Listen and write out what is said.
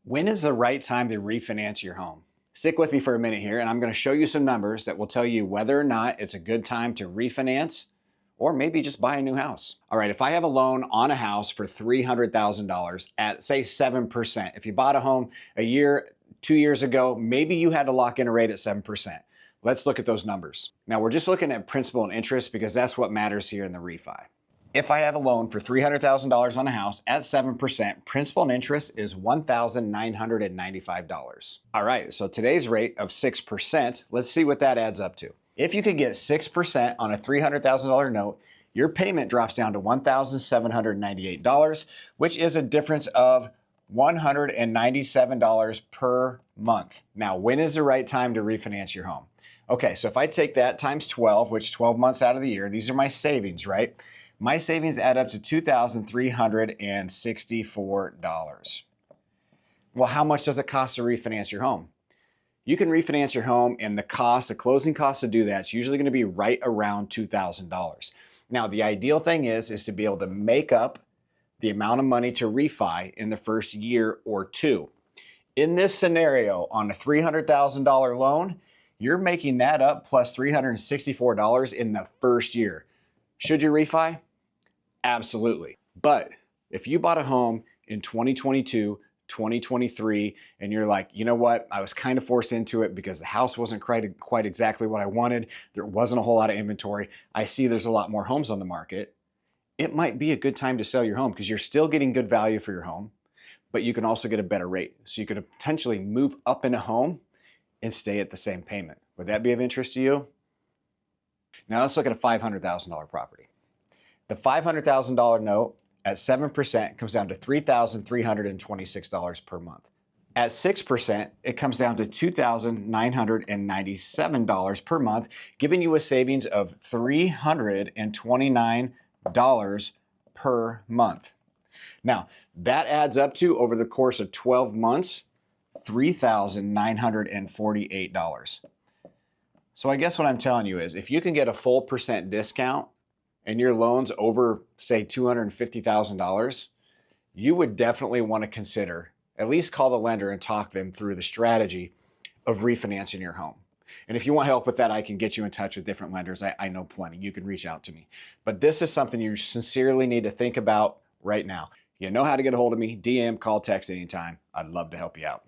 When is the right time to refinance your home? Stick with me for a minute here, and I'm going to show you some numbers that will tell you whether or not it's a good time to refinance or maybe just buy a new house. All right, if I have a loan on a house for $300,000 at say 7%, if you bought a home a year, 2 years ago, maybe you had to lock in a rate at 7%. Let's look at those numbers. Now we're just looking at principal and interest because that's what matters here in the refi. If I have a loan for $300,000 on a house at 7%, principal and interest is $1,995. All right, so today's rate of 6%, let's see what that adds up to. If you could get 6% on a $300,000 note, your payment drops down to $1,798, which is a difference of $197 per month. Now, when is the right time to refinance your home? Okay, so if I take that times 12, which 12 months out of the year, these are my savings, right? My savings add up to $2,364. Well, how much does it cost to refinance your home? You can refinance your home and the closing cost to do that is usually going to be right around $2,000. Now, the ideal thing is to be able to make up the amount of money to refi in the first year or two. In this scenario, on a $300,000 loan, you're making that up plus $364 in the first year. Should you refi? Absolutely. But if you bought a home in 2022, 2023, and you're like, you know what, I was kind of forced into it because the house wasn't quite exactly what I wanted. There wasn't a whole lot of inventory. I see there's a lot more homes on the market. It might be a good time to sell your home because you're still getting good value for your home, but you can also get a better rate. So you could potentially move up in a home and stay at the same payment. Would that be of interest to you? Now let's look at a $500,000 property. The $500,000 note at 7% comes down to $3,326 per month. At 6%, it comes down to $2,997 per month, giving you a savings of $329 per month. Now, that adds up to, over the course of 12 months, $3,948. So I guess what I'm telling you is, if you can get a full percent discount and your loan's over, say, $250,000, you would definitely want to consider, at least call the lender and talk them through the strategy of refinancing your home. And if you want help with that, I can get you in touch with different lenders. I know plenty. You can reach out to me. But this is something you sincerely need to think about right now. You know how to get a hold of me. DM, call, text anytime. I'd love to help you out.